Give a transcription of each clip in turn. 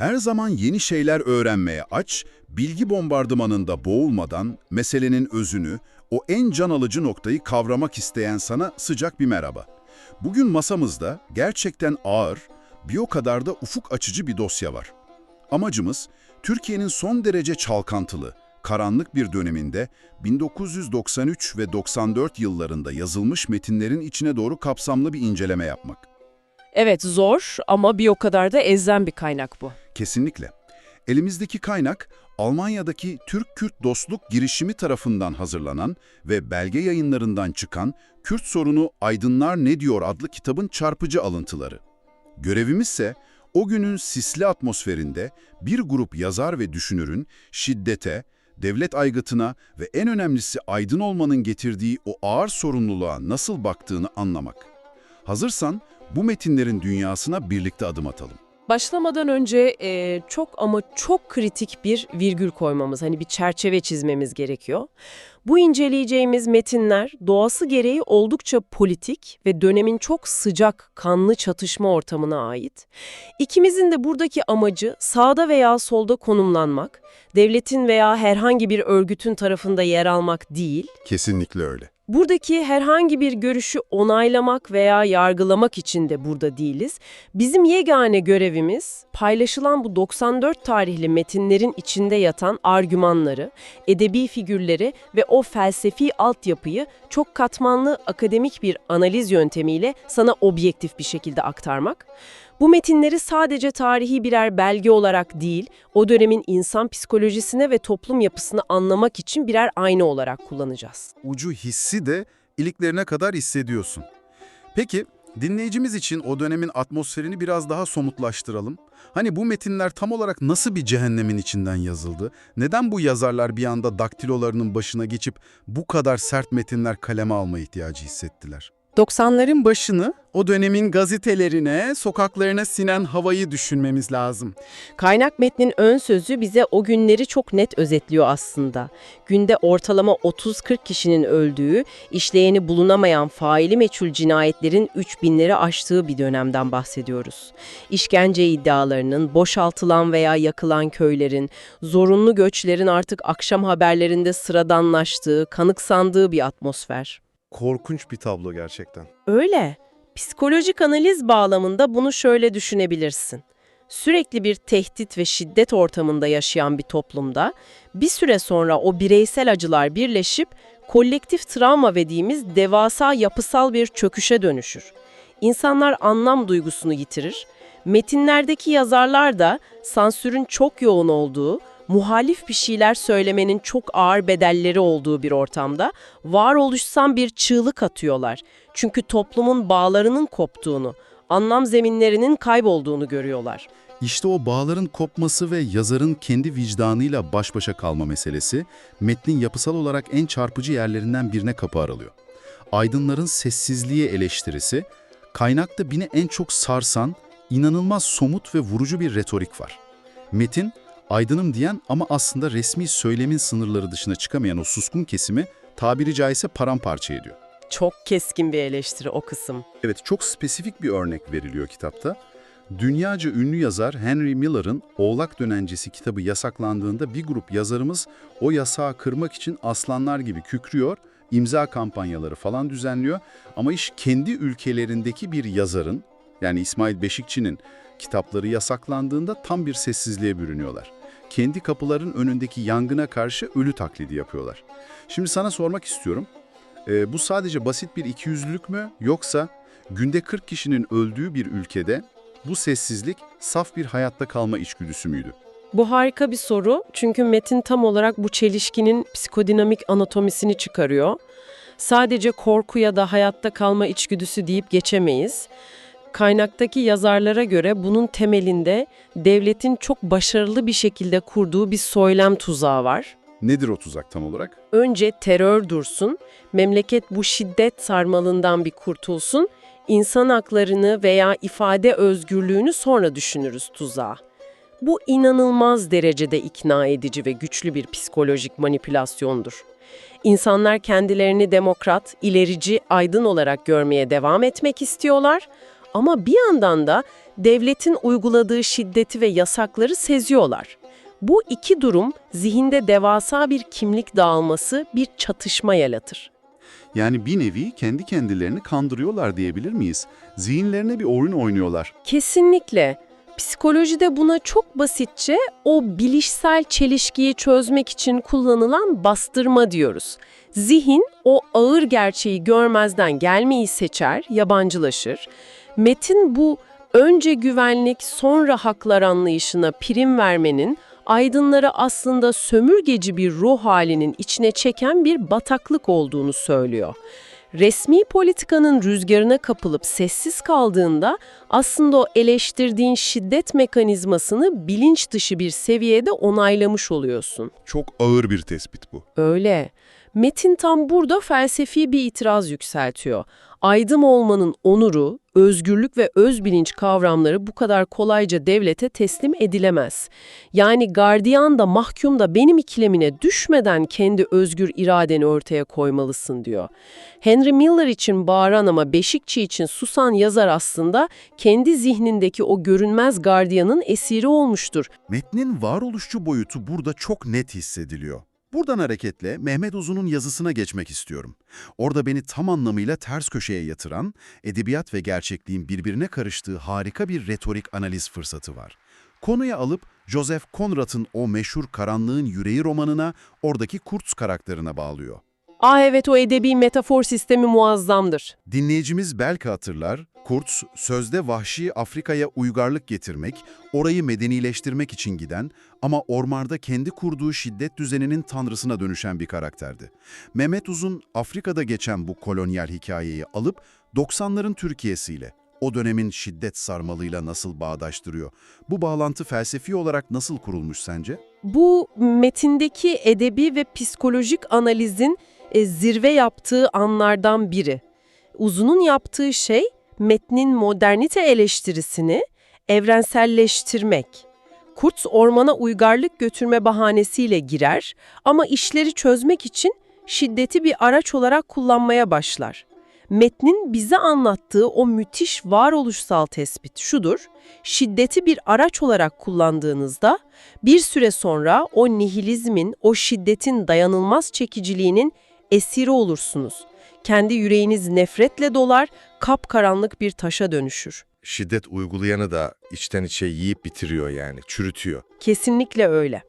Her zaman yeni şeyler öğrenmeye aç, bilgi bombardımanında boğulmadan meselenin özünü, o en can alıcı noktayı kavramak isteyen sana sıcak bir merhaba. Bugün masamızda gerçekten ağır, bir o kadar da ufuk açıcı bir dosya var. Amacımız, Türkiye'nin son derece çalkantılı, karanlık bir döneminde 1993 ve 94 yıllarında yazılmış metinlerin içine doğru kapsamlı bir inceleme yapmak. Evet, zor ama bir o kadar da elzem bir kaynak bu. Kesinlikle. Elimizdeki kaynak, Almanya'daki Türk-Kürt Dostluk girişimi tarafından hazırlanan ve belge yayınlarından çıkan Kürt Sorunu Aydınlar Ne Diyor adlı kitabın çarpıcı alıntıları. Görevimizse o günün sisli atmosferinde bir grup yazar ve düşünürün şiddete, devlet aygıtına ve en önemlisi aydın olmanın getirdiği o ağır sorumluluğa nasıl baktığını anlamak. Hazırsan bu metinlerin dünyasına birlikte adım atalım. Başlamadan önce çok ama çok kritik bir virgül koymamız, hani bir çerçeve çizmemiz gerekiyor. Bu inceleyeceğimiz metinler doğası gereği oldukça politik ve dönemin çok sıcak, kanlı çatışma ortamına ait. İkimizin de buradaki amacı sağda veya solda konumlanmak, devletin veya herhangi bir örgütün tarafında yer almak değil. Kesinlikle öyle. Buradaki herhangi bir görüşü onaylamak veya yargılamak için de burada değiliz. Bizim yegane görevimiz paylaşılan bu 94 tarihli metinlerin içinde yatan argümanları, edebi figürleri ve o felsefi altyapıyı çok katmanlı akademik bir analiz yöntemiyle sana objektif bir şekilde aktarmak. Bu metinleri sadece tarihi birer belge olarak değil, o dönemin insan psikolojisine ve toplum yapısını anlamak için birer ayna olarak kullanacağız. Ucu hissi de iliklerine kadar hissediyorsun. Peki, dinleyicimiz için o dönemin atmosferini biraz daha somutlaştıralım. Hani bu metinler tam olarak nasıl bir cehennemin içinden yazıldı? Neden bu yazarlar bir anda daktilolarının başına geçip bu kadar sert metinler kaleme alma ihtiyacı hissettiler? 90'ların başını o dönemin gazetelerine, sokaklarına sinen havayı düşünmemiz lazım. Kaynak metnin ön sözü bize o günleri çok net özetliyor aslında. Günde ortalama 30-40 kişinin öldüğü, işleyeni bulunamayan faili meçhul cinayetlerin 3000'leri aştığı bir dönemden bahsediyoruz. İşkence iddialarının, boşaltılan veya yakılan köylerin, zorunlu göçlerin artık akşam haberlerinde sıradanlaştığı, kanıksandığı bir atmosfer. Korkunç bir tablo gerçekten. Öyle. Psikolojik analiz bağlamında bunu şöyle düşünebilirsin. Sürekli bir tehdit ve şiddet ortamında yaşayan bir toplumda bir süre sonra o bireysel acılar birleşip kolektif travma dediğimiz devasa yapısal bir çöküşe dönüşür. İnsanlar anlam duygusunu yitirir. Metinlerdeki yazarlar da sansürün çok yoğun olduğu, muhalif bir şeyler söylemenin çok ağır bedelleri olduğu bir ortamda varoluşsal bir çığlık atıyorlar. Çünkü toplumun bağlarının koptuğunu, anlam zeminlerinin kaybolduğunu görüyorlar. İşte o bağların kopması ve yazarın kendi vicdanıyla baş başa kalma meselesi, metnin yapısal olarak en çarpıcı yerlerinden birine kapı aralıyor. Aydınların sessizliğe eleştirisi, kaynakta beni en çok sarsan, inanılmaz somut ve vurucu bir retorik var. Metin, aydınım diyen ama aslında resmi söylemin sınırları dışına çıkamayan o suskun kesimi tabiri caizse paramparça ediyor. Çok keskin bir eleştiri o kısım. Evet, çok spesifik bir örnek veriliyor kitapta. Dünyaca ünlü yazar Henry Miller'ın Oğlak Dönencesi kitabı yasaklandığında bir grup yazarımız o yasağı kırmak için aslanlar gibi kükrüyor, imza kampanyaları falan düzenliyor. Ama iş kendi ülkelerindeki bir yazarın, yani İsmail Beşikçi'nin kitapları yasaklandığında tam bir sessizliğe bürünüyorlar. Kendi kapıların önündeki yangına karşı ölü taklidi yapıyorlar. Şimdi sana sormak istiyorum, bu sadece basit bir ikiyüzlülük mü, yoksa günde 40 kişinin öldüğü bir ülkede bu sessizlik saf bir hayatta kalma içgüdüsü müydü? Bu harika bir soru çünkü metin tam olarak bu çelişkinin psikodinamik anatomisini çıkarıyor. Sadece korku ya da hayatta kalma içgüdüsü deyip geçemeyiz. Kaynaktaki yazarlara göre bunun temelinde devletin çok başarılı bir şekilde kurduğu bir söylem tuzağı var. Nedir o tuzak tam olarak? Önce terör dursun, memleket bu şiddet sarmalından bir kurtulsun, insan haklarını veya ifade özgürlüğünü sonra düşünürüz tuzağı. Bu inanılmaz derecede ikna edici ve güçlü bir psikolojik manipülasyondur. İnsanlar kendilerini demokrat, ilerici, aydın olarak görmeye devam etmek istiyorlar Ama bir yandan da devletin uyguladığı şiddeti ve yasakları seziyorlar. Bu iki durum zihinde devasa bir kimlik dağılması, bir çatışma yaratır. Yani bir nevi kendi kendilerini kandırıyorlar diyebilir miyiz? Zihinlerine bir oyun oynuyorlar. Kesinlikle. Psikolojide buna çok basitçe o bilişsel çelişkiyi çözmek için kullanılan bastırma diyoruz. Zihin o ağır gerçeği görmezden gelmeyi seçer, yabancılaşır. Metin bu önce güvenlik sonra haklar anlayışına prim vermenin, aydınları aslında sömürgeci bir ruh halinin içine çeken bir bataklık olduğunu söylüyor. Resmi politikanın rüzgarına kapılıp sessiz kaldığında aslında o eleştirdiğin şiddet mekanizmasını bilinç dışı bir seviyede onaylamış oluyorsun. Çok ağır bir tespit bu. Öyle. Metin tam burada felsefi bir itiraz yükseltiyor. Aydın olmanın onuru, özgürlük ve özbilinç kavramları bu kadar kolayca devlete teslim edilemez. Yani gardiyan da mahkum da benim ikilemine düşmeden kendi özgür iradeni ortaya koymalısın diyor. Henry Miller için bağıran ama Beşikçi için susan yazar aslında kendi zihnindeki o görünmez gardiyanın esiri olmuştur. Metnin varoluşçu boyutu burada çok net hissediliyor. Buradan hareketle Mehmet Uzun'un yazısına geçmek istiyorum. Orada beni tam anlamıyla ters köşeye yatıran, edebiyat ve gerçekliğin birbirine karıştığı harika bir retorik analiz fırsatı var. Konuya alıp Joseph Conrad'ın o meşhur Karanlığın Yüreği romanına, oradaki Kurtz karakterine bağlıyor. Evet, o edebi metafor sistemi muazzamdır. Dinleyicimiz belki hatırlar, Kurtz, sözde vahşi Afrika'ya uygarlık getirmek, orayı medenileştirmek için giden ama ormanda kendi kurduğu şiddet düzeninin tanrısına dönüşen bir karakterdi. Mehmet Uzun, Afrika'da geçen bu kolonyal hikayeyi alıp 90'ların Türkiye'siyle, o dönemin şiddet sarmalıyla nasıl bağdaştırıyor? Bu bağlantı felsefi olarak nasıl kurulmuş sence? Bu metindeki edebi ve psikolojik analizin zirve yaptığı anlardan biri. Uzun'un yaptığı şey metnin modernite eleştirisini evrenselleştirmek. Kurtz ormana uygarlık götürme bahanesiyle girer ama işleri çözmek için şiddeti bir araç olarak kullanmaya başlar. Metnin bize anlattığı o müthiş varoluşsal tespit şudur: şiddeti bir araç olarak kullandığınızda bir süre sonra o nihilizmin, o şiddetin dayanılmaz çekiciliğinin esiri olursunuz. Kendi yüreğiniz nefretle dolar, kapkaranlık bir taşa dönüşür. Şiddet uygulayanı da içten içe yiyip bitiriyor yani, çürütüyor. Kesinlikle öyle.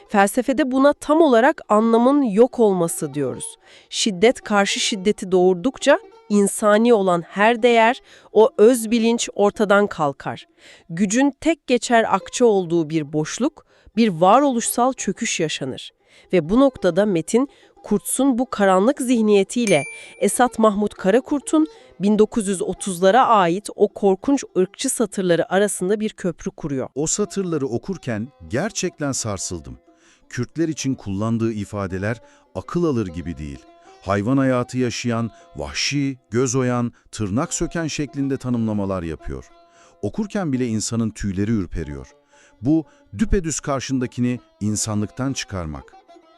Felsefede buna tam olarak anlamın yok olması diyoruz. Şiddet karşı şiddeti doğurdukça insani olan her değer, o öz bilinç ortadan kalkar. Gücün tek geçer akçe olduğu bir boşluk, bir varoluşsal çöküş yaşanır. Ve bu noktada metin, Kurtz'un bu karanlık zihniyetiyle Esat Mahmut Karakurt'un 1930'lara ait o korkunç ırkçı satırları arasında bir köprü kuruyor. O satırları okurken gerçekten sarsıldım. Kürtler için kullandığı ifadeler akıl alır gibi değil. Hayvan hayatı yaşayan, vahşi, göz oyan, tırnak söken şeklinde tanımlamalar yapıyor. Okurken bile insanın tüyleri ürperiyor. Bu düpedüz karşındakini insanlıktan çıkarmak.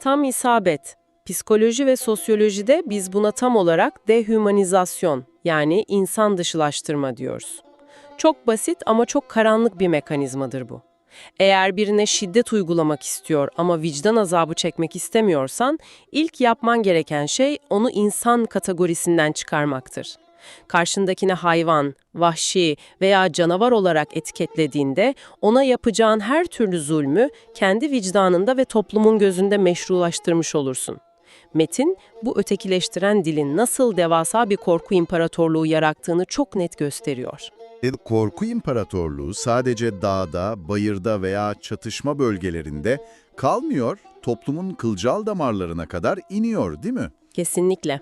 Tam isabet. Psikoloji ve sosyolojide biz buna tam olarak dehümanizasyon, yani insan dışılaştırma diyoruz. Çok basit ama çok karanlık bir mekanizmadır bu. Eğer birine şiddet uygulamak istiyor ama vicdan azabı çekmek istemiyorsan, ilk yapman gereken şey onu insan kategorisinden çıkarmaktır. Karşındakine hayvan, vahşi veya canavar olarak etiketlediğinde ona yapacağın her türlü zulmü kendi vicdanında ve toplumun gözünde meşrulaştırmış olursun. Metin, bu ötekileştiren dilin nasıl devasa bir korku imparatorluğu yarattığını çok net gösteriyor. Korku imparatorluğu sadece dağda, bayırda veya çatışma bölgelerinde kalmıyor, toplumun kılcal damarlarına kadar iniyor, değil mi? Kesinlikle.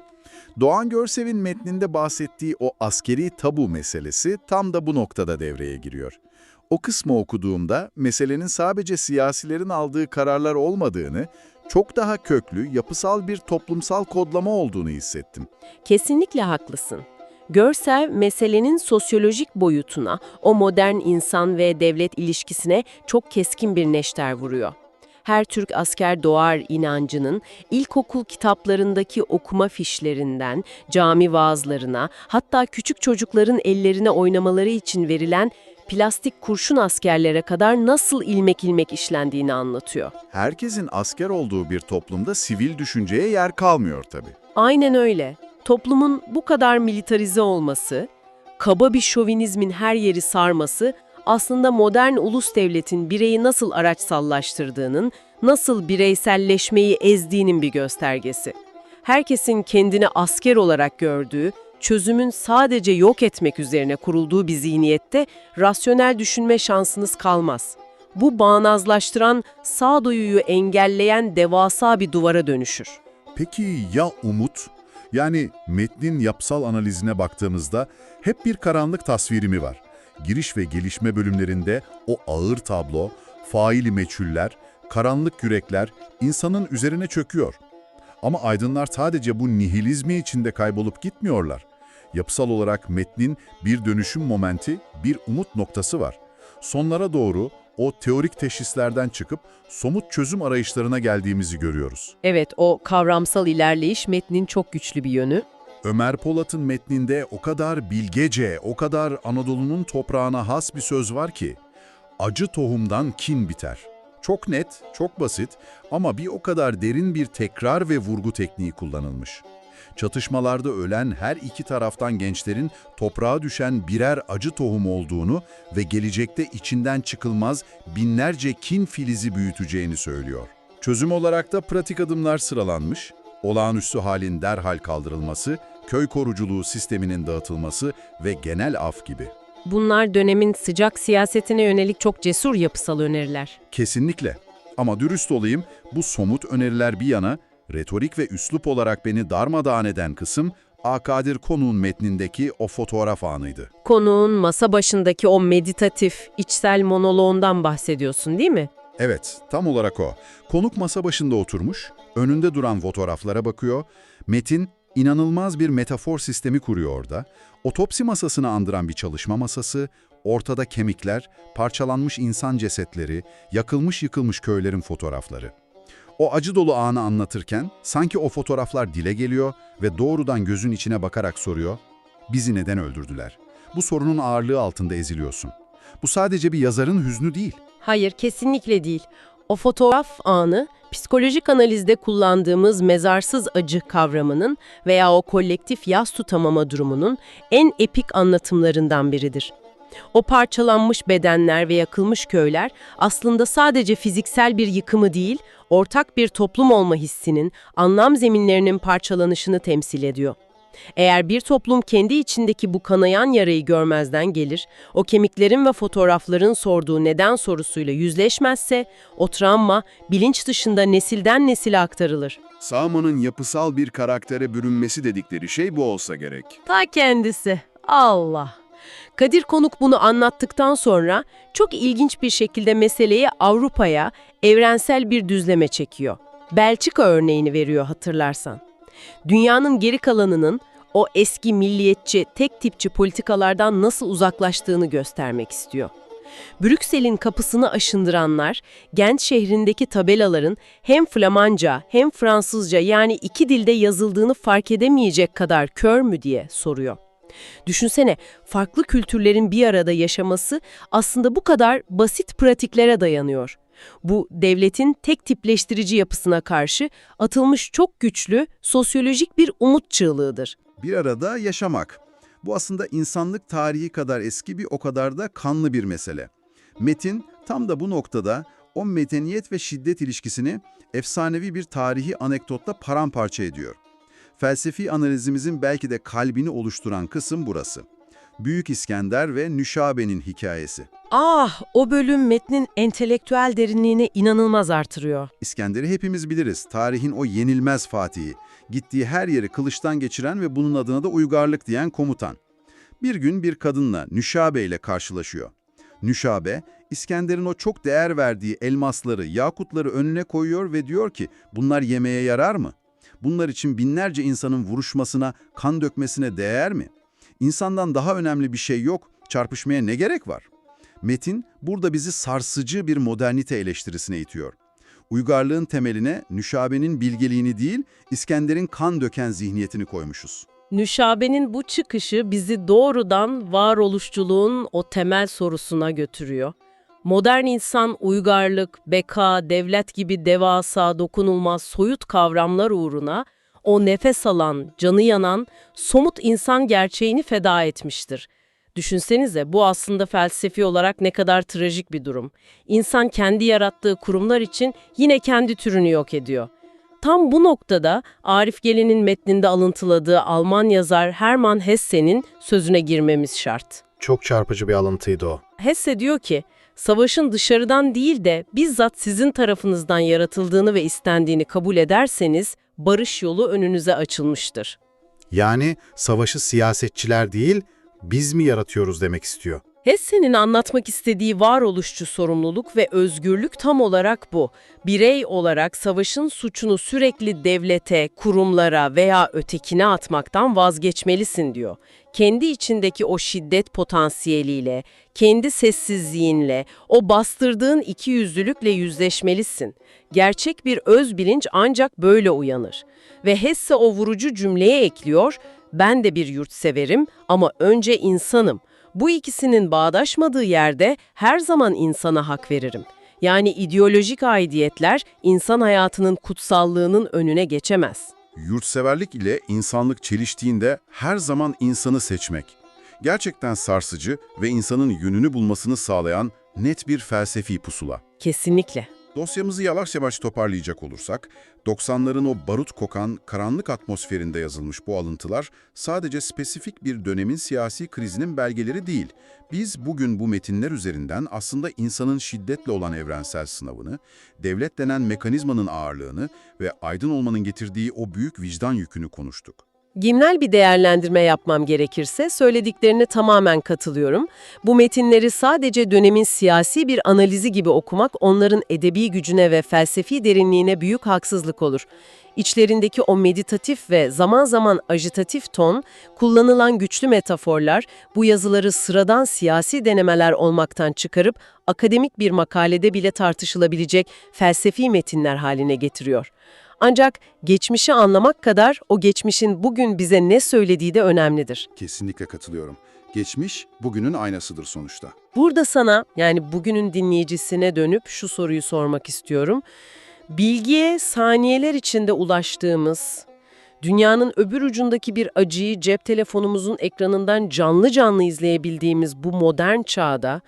Doğan Görsev'in metninde bahsettiği o askeri tabu meselesi tam da bu noktada devreye giriyor. O kısmı okuduğumda meselenin sadece siyasilerin aldığı kararlar olmadığını, çok daha köklü, yapısal bir toplumsal kodlama olduğunu hissettim. Kesinlikle haklısın. Görsev, meselenin sosyolojik boyutuna, o modern insan ve devlet ilişkisine çok keskin bir neşter vuruyor. Her Türk asker doğar inancının ilkokul kitaplarındaki okuma fişlerinden, cami vaazlarına, hatta küçük çocukların ellerine oynamaları için verilen plastik kurşun askerlere kadar nasıl ilmek ilmek işlendiğini anlatıyor. Herkesin asker olduğu bir toplumda sivil düşünceye yer kalmıyor tabii. Aynen öyle. Toplumun bu kadar militarize olması, kaba bir şovinizmin her yeri sarması aslında modern ulus devletin bireyi nasıl araçsallaştırdığının, nasıl bireyselleşmeyi ezdiğinin bir göstergesi. Herkesin kendini asker olarak gördüğü, çözümün sadece yok etmek üzerine kurulduğu bir zihniyette rasyonel düşünme şansınız kalmaz. Bu bağnazlaştıran, sağduyuyu engelleyen devasa bir duvara dönüşür. Peki ya umut? Yani metnin yapısal analizine baktığımızda hep bir karanlık tasviri mi var? Giriş ve gelişme bölümlerinde o ağır tablo, faili meçhuller, karanlık yürekler insanın üzerine çöküyor. Ama aydınlar sadece bu nihilizmi içinde kaybolup gitmiyorlar. Yapısal olarak metnin bir dönüşüm momenti, bir umut noktası var. Sonlara doğru o teorik teşhislerden çıkıp somut çözüm arayışlarına geldiğimizi görüyoruz. Evet, o kavramsal ilerleyiş metnin çok güçlü bir yönü. Ömer Polat'ın metninde o kadar bilgece, o kadar Anadolu'nun toprağına has bir söz var ki, acı tohumdan kin biter. Çok net, çok basit ama bir o kadar derin bir tekrar ve vurgu tekniği kullanılmış. Çatışmalarda ölen her iki taraftan gençlerin toprağa düşen birer acı tohum olduğunu ve gelecekte içinden çıkılmaz binlerce kin filizi büyüteceğini söylüyor. Çözüm olarak da pratik adımlar sıralanmış, olağanüstü halin derhal kaldırılması, köy koruculuğu sisteminin dağıtılması ve genel af gibi. Bunlar dönemin sıcak siyasetine yönelik çok cesur yapısal öneriler. Kesinlikle. Ama dürüst olayım, bu somut öneriler bir yana, retorik ve üslup olarak beni darmadağın eden kısım, Akadir Konuk'un metnindeki o fotoğraf anıydı. Konuğun masa başındaki o meditatif, içsel monoloğundan bahsediyorsun değil mi? Evet, tam olarak o. Konuk masa başında oturmuş, önünde duran fotoğraflara bakıyor. Metin, inanılmaz bir metafor sistemi kuruyor orada. Otopsi masasını andıran bir çalışma masası, ortada kemikler, parçalanmış insan cesetleri, yakılmış yıkılmış köylerin fotoğrafları. O acı dolu anı anlatırken sanki o fotoğraflar dile geliyor ve doğrudan gözün içine bakarak soruyor, bizi neden öldürdüler? Bu sorunun ağırlığı altında eziliyorsun. Bu sadece bir yazarın hüznü değil. Hayır, kesinlikle değil. O fotoğraf anı, psikolojik analizde kullandığımız mezarsız acı kavramının veya o kolektif yas tutamama durumunun en epik anlatımlarından biridir. O parçalanmış bedenler ve yakılmış köyler aslında sadece fiziksel bir yıkımı değil, ortak bir toplum olma hissinin, anlam zeminlerinin parçalanışını temsil ediyor. Eğer bir toplum kendi içindeki bu kanayan yarayı görmezden gelir, o kemiklerin ve fotoğrafların sorduğu neden sorusuyla yüzleşmezse, o travma bilinç dışında nesilden nesile aktarılır. Sağman'ın yapısal bir karaktere bürünmesi dedikleri şey bu olsa gerek. Ta kendisi. Allah! Kadir Konuk bunu anlattıktan sonra çok ilginç bir şekilde meseleyi Avrupa'ya evrensel bir düzleme çekiyor. Belçika örneğini veriyor hatırlarsan. Dünyanın geri kalanının o eski milliyetçi, tek tipçi politikalardan nasıl uzaklaştığını göstermek istiyor. Brüksel'in kapısını aşındıranlar, Gent şehrindeki tabelaların hem Flamanca hem Fransızca yani iki dilde yazıldığını fark edemeyecek kadar kör mü diye soruyor. Düşünsene, farklı kültürlerin bir arada yaşaması aslında bu kadar basit pratiklere dayanıyor. Bu, devletin tek tipleştirici yapısına karşı atılmış çok güçlü sosyolojik bir umut çığlığıdır. Bir arada yaşamak. Bu aslında insanlık tarihi kadar eski bir o kadar da kanlı bir mesele. Metin tam da bu noktada o medeniyet ve şiddet ilişkisini efsanevi bir tarihi anekdotla paramparça ediyor. Felsefi analizimizin belki de kalbini oluşturan kısım burası. Büyük İskender ve Nüşabe'nin hikayesi. Ah, o bölüm metnin entelektüel derinliğini inanılmaz artırıyor. İskender'i hepimiz biliriz. Tarihin o yenilmez fatihi. Gittiği her yeri kılıçtan geçiren ve bunun adına da uygarlık diyen komutan. Bir gün bir kadınla, Nüşabe ile karşılaşıyor. Nüşabe, İskender'in o çok değer verdiği elmasları, yakutları önüne koyuyor ve diyor ki, bunlar yemeğe yarar mı? Bunlar için binlerce insanın vuruşmasına, kan dökmesine değer mi? İnsandan daha önemli bir şey yok, çarpışmaya ne gerek var? Metin, burada bizi sarsıcı bir modernite eleştirisine itiyor. Uygarlığın temeline Nüşabe'nin bilgeliğini değil, İskender'in kan döken zihniyetini koymuşuz. Nüşabe'nin bu çıkışı bizi doğrudan varoluşçuluğun o temel sorusuna götürüyor. Modern insan uygarlık, beka, devlet gibi devasa, dokunulmaz, soyut kavramlar uğruna o nefes alan, canı yanan, somut insan gerçeğini feda etmiştir. Düşünsenize, bu aslında felsefi olarak ne kadar trajik bir durum. İnsan kendi yarattığı kurumlar için yine kendi türünü yok ediyor. Tam bu noktada Arif Gelin'in metninde alıntıladığı Alman yazar Hermann Hesse'nin sözüne girmemiz şart. Çok çarpıcı bir alıntıydı o. Hesse diyor ki, savaşın dışarıdan değil de bizzat sizin tarafınızdan yaratıldığını ve istendiğini kabul ederseniz barış yolu önünüze açılmıştır. Yani savaşı siyasetçiler değil, biz mi yaratıyoruz demek istiyor. Hesse'nin anlatmak istediği varoluşçu sorumluluk ve özgürlük tam olarak bu. Birey olarak savaşın suçunu sürekli devlete, kurumlara veya ötekine atmaktan vazgeçmelisin diyor. Kendi içindeki o şiddet potansiyeliyle, kendi sessizliğinle, o bastırdığın ikiyüzlülükle yüzleşmelisin. Gerçek bir öz bilinç ancak böyle uyanır. Ve Hesse o vurucu cümleye ekliyor, ben de bir yurtseverim ama önce insanım. Bu ikisinin bağdaşmadığı yerde her zaman insana hak veririm. Yani ideolojik aidiyetler insan hayatının kutsallığının önüne geçemez. Yurtseverlik ile insanlık çeliştiğinde her zaman insanı seçmek. Gerçekten sarsıcı ve insanın yönünü bulmasını sağlayan net bir felsefi pusula. Kesinlikle. Dosyamızı yavaş yavaş toparlayacak olursak, 90'ların o barut kokan, karanlık atmosferinde yazılmış bu alıntılar sadece spesifik bir dönemin siyasi krizinin belgeleri değil. Biz bugün bu metinler üzerinden aslında insanın şiddetle olan evrensel sınavını, devlet denen mekanizmanın ağırlığını ve aydın olmanın getirdiği o büyük vicdan yükünü konuştuk. Genel bir değerlendirme yapmam gerekirse söylediklerine tamamen katılıyorum. Bu metinleri sadece dönemin siyasi bir analizi gibi okumak onların edebi gücüne ve felsefi derinliğine büyük haksızlık olur. İçlerindeki o meditatif ve zaman zaman ajitatif ton, kullanılan güçlü metaforlar bu yazıları sıradan siyasi denemeler olmaktan çıkarıp akademik bir makalede bile tartışılabilecek felsefi metinler haline getiriyor. Ancak geçmişi anlamak kadar o geçmişin bugün bize ne söylediği de önemlidir. Kesinlikle katılıyorum. Geçmiş, bugünün aynasıdır sonuçta. Burada sana, yani bugünün dinleyicisine dönüp şu soruyu sormak istiyorum. Bilgiye saniyeler içinde ulaştığımız, dünyanın öbür ucundaki bir acıyı cep telefonumuzun ekranından canlı canlı izleyebildiğimiz bu modern çağda,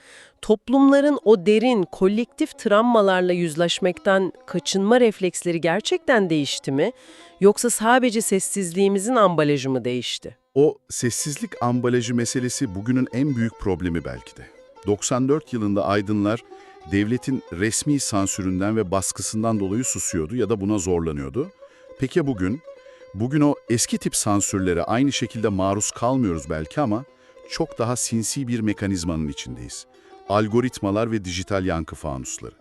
toplumların o derin, kolektif travmalarla yüzleşmekten kaçınma refleksleri gerçekten değişti mi? Yoksa sadece sessizliğimizin ambalajı mı değişti? O sessizlik ambalajı meselesi bugünün en büyük problemi belki de. 94 yılında aydınlar devletin resmi sansüründen ve baskısından dolayı susuyordu ya da buna zorlanıyordu. Peki ya bugün? Bugün o eski tip sansürlere aynı şekilde maruz kalmıyoruz belki ama çok daha sinsi bir mekanizmanın içindeyiz. Algoritmalar ve dijital yankı fanusları.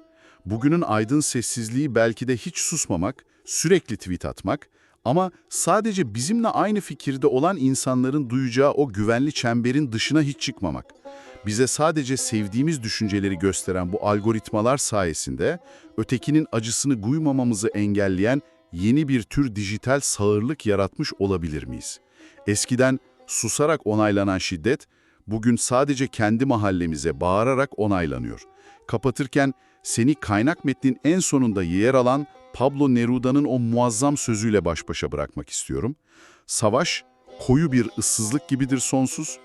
Bugünün aydın sessizliği belki de hiç susmamak, sürekli tweet atmak ama sadece bizimle aynı fikirde olan insanların duyacağı o güvenli çemberin dışına hiç çıkmamak. Bize sadece sevdiğimiz düşünceleri gösteren bu algoritmalar sayesinde ötekinin acısını duymamamızı engelleyen yeni bir tür dijital sağırlık yaratmış olabilir miyiz? Eskiden susarak onaylanan şiddet, bugün sadece kendi mahallemize bağırarak onaylanıyor. Kapatırken seni kaynak metnin en sonunda yer alan Pablo Neruda'nın o muazzam sözüyle baş başa bırakmak istiyorum. Savaş, koyu bir ıssızlık gibidir sonsuz,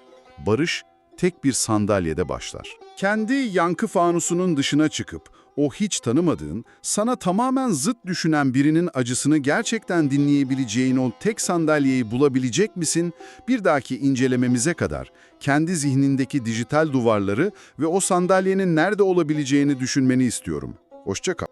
barış tek bir sandalyede başlar. Kendi yankı fanusunun dışına çıkıp, o hiç tanımadığın, sana tamamen zıt düşünen birinin acısını gerçekten dinleyebileceğin o tek sandalyeyi bulabilecek misin? Bir dahaki incelememize kadar kendi zihnindeki dijital duvarları ve o sandalyenin nerede olabileceğini düşünmeni istiyorum. Hoşça kal.